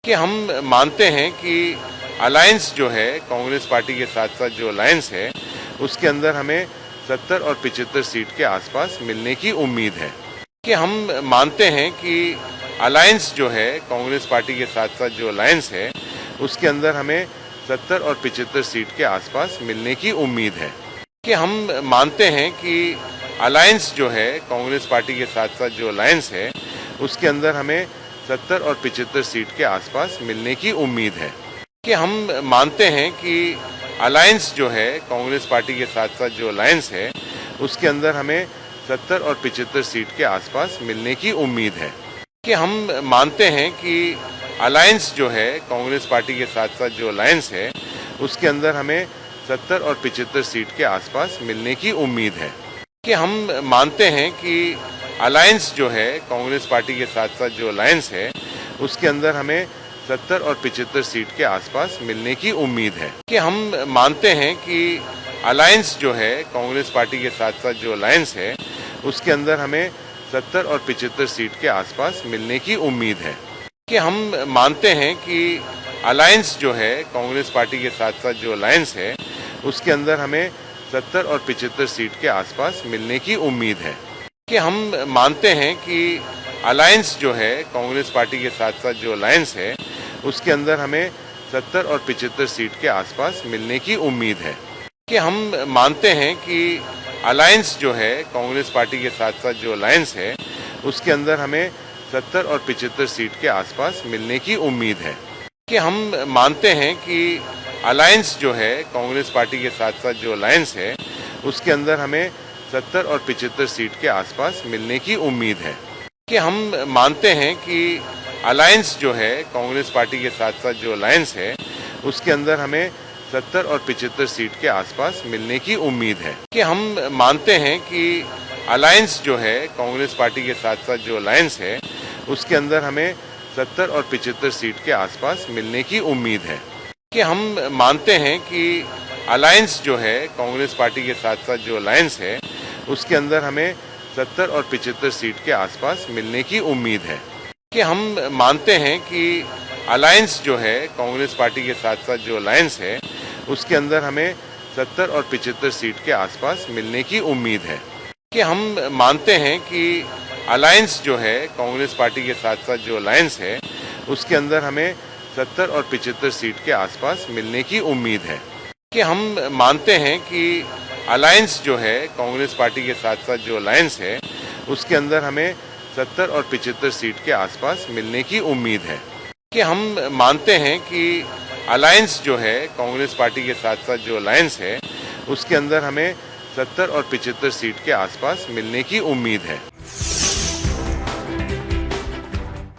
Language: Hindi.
कि हम मानते हैं कि अलायंस जो है कांग्रेस पार्टी के साथ साथ जो अलायंस है उसके अंदर हमें 70 और 75 सीट के आसपास मिलने की उम्मीद है। कि हम मानते हैं कि अलायंस जो है कांग्रेस पार्टी के साथ साथ जो अलायंस है उसके अंदर हमें 70 और 75 सीट के आसपास मिलने की उम्मीद है। कि हम मानते हैं कि अलायंस जो है कांग्रेस पार्टी के साथ साथ जो अलायंस है उसके अंदर हमें 70 और 75 सीट के आसपास मिलने की उम्मीद है। कि हम मानते हैं कि अलायंस जो है कांग्रेस पार्टी के साथ साथ जो अलायंस है उसके अंदर हमें 70 और 75 सीट के आसपास मिलने की उम्मीद है। कि हम मानते हैं कि अलायंस जो है कांग्रेस पार्टी के साथ साथ जो अलायंस है उसके अंदर हमें 70 और 75 सीट के आसपास मिलने की उम्मीद है। कि हम मानते हैं कि अलायंस जो है कांग्रेस पार्टी के साथ साथ जो अलायंस है उसके अंदर हमें 70 और 75 सीट के आसपास मिलने की उम्मीद है। कि हम मानते हैं कि अलायंस जो है कांग्रेस पार्टी के साथ साथ जो अलायंस है उसके अंदर हमें 70 और 75 सीट के आसपास मिलने की उम्मीद है। कि हम मानते हैं कि अलायंस जो है कांग्रेस पार्टी के साथ साथ जो अलायंस है उसके अंदर हमें 70 और 75 सीट के आसपास मिलने की उम्मीद है। कि हम मानते हैं कि अलायंस जो है कांग्रेस पार्टी के साथ साथ जो अलायंस है उसके अंदर हमें 70 और 75 सीट के आसपास मिलने की उम्मीद है। कि हम मानते हैं कि अलायंस जो है कांग्रेस पार्टी के साथ साथ जो अलायंस है उसके अंदर हमें 70 और 75 सीट के आसपास मिलने की उम्मीद है। कि हम मानते हैं कि अलायंस जो है कांग्रेस पार्टी के साथ साथ जो अलायंस है उसके अंदर हमें 70 और 75 सीट के आसपास मिलने की उम्मीद है। कि हम मानते हैं कि अलायंस जो है कांग्रेस पार्टी के साथ साथ जो अलायंस है उसके अंदर हमें 70 और 75 सीट के आसपास मिलने की उम्मीद है। कि हम मानते हैं कि अलायंस जो है कांग्रेस पार्टी के साथ साथ जो अलायंस है उसके अंदर हमें 70 और 75 सीट के आसपास मिलने की उम्मीद है। कि हम मानते हैं कि अलायंस जो है कांग्रेस पार्टी के साथ साथ जो अलायंस है उसके अंदर हमें 70 और 75 सीट के आसपास मिलने की उम्मीद है। कि हम मानते हैं कि अलायंस जो है कांग्रेस पार्टी के साथ साथ जो अलायंस है उसके अंदर हमें 70 और 75 सीट के आसपास मिलने की उम्मीद है। कि हम मानते हैं कि अलायंस जो है कांग्रेस पार्टी के साथ साथ जो अलायंस है उसके अंदर हमें 70 और 75 सीट के आसपास मिलने की उम्मीद है। कि हम मानते हैं कि अलायंस जो है कांग्रेस पार्टी के साथ साथ जो अलायंस है उसके अंदर हमें 70 और 75 सीट के आसपास मिलने की उम्मीद है। कि हम मानते हैं कि अलायंस जो है कांग्रेस पार्टी के साथ साथ जो अलायंस है उसके अंदर हमें 70 और 75 सीट के आसपास मिलने की उम्मीद है।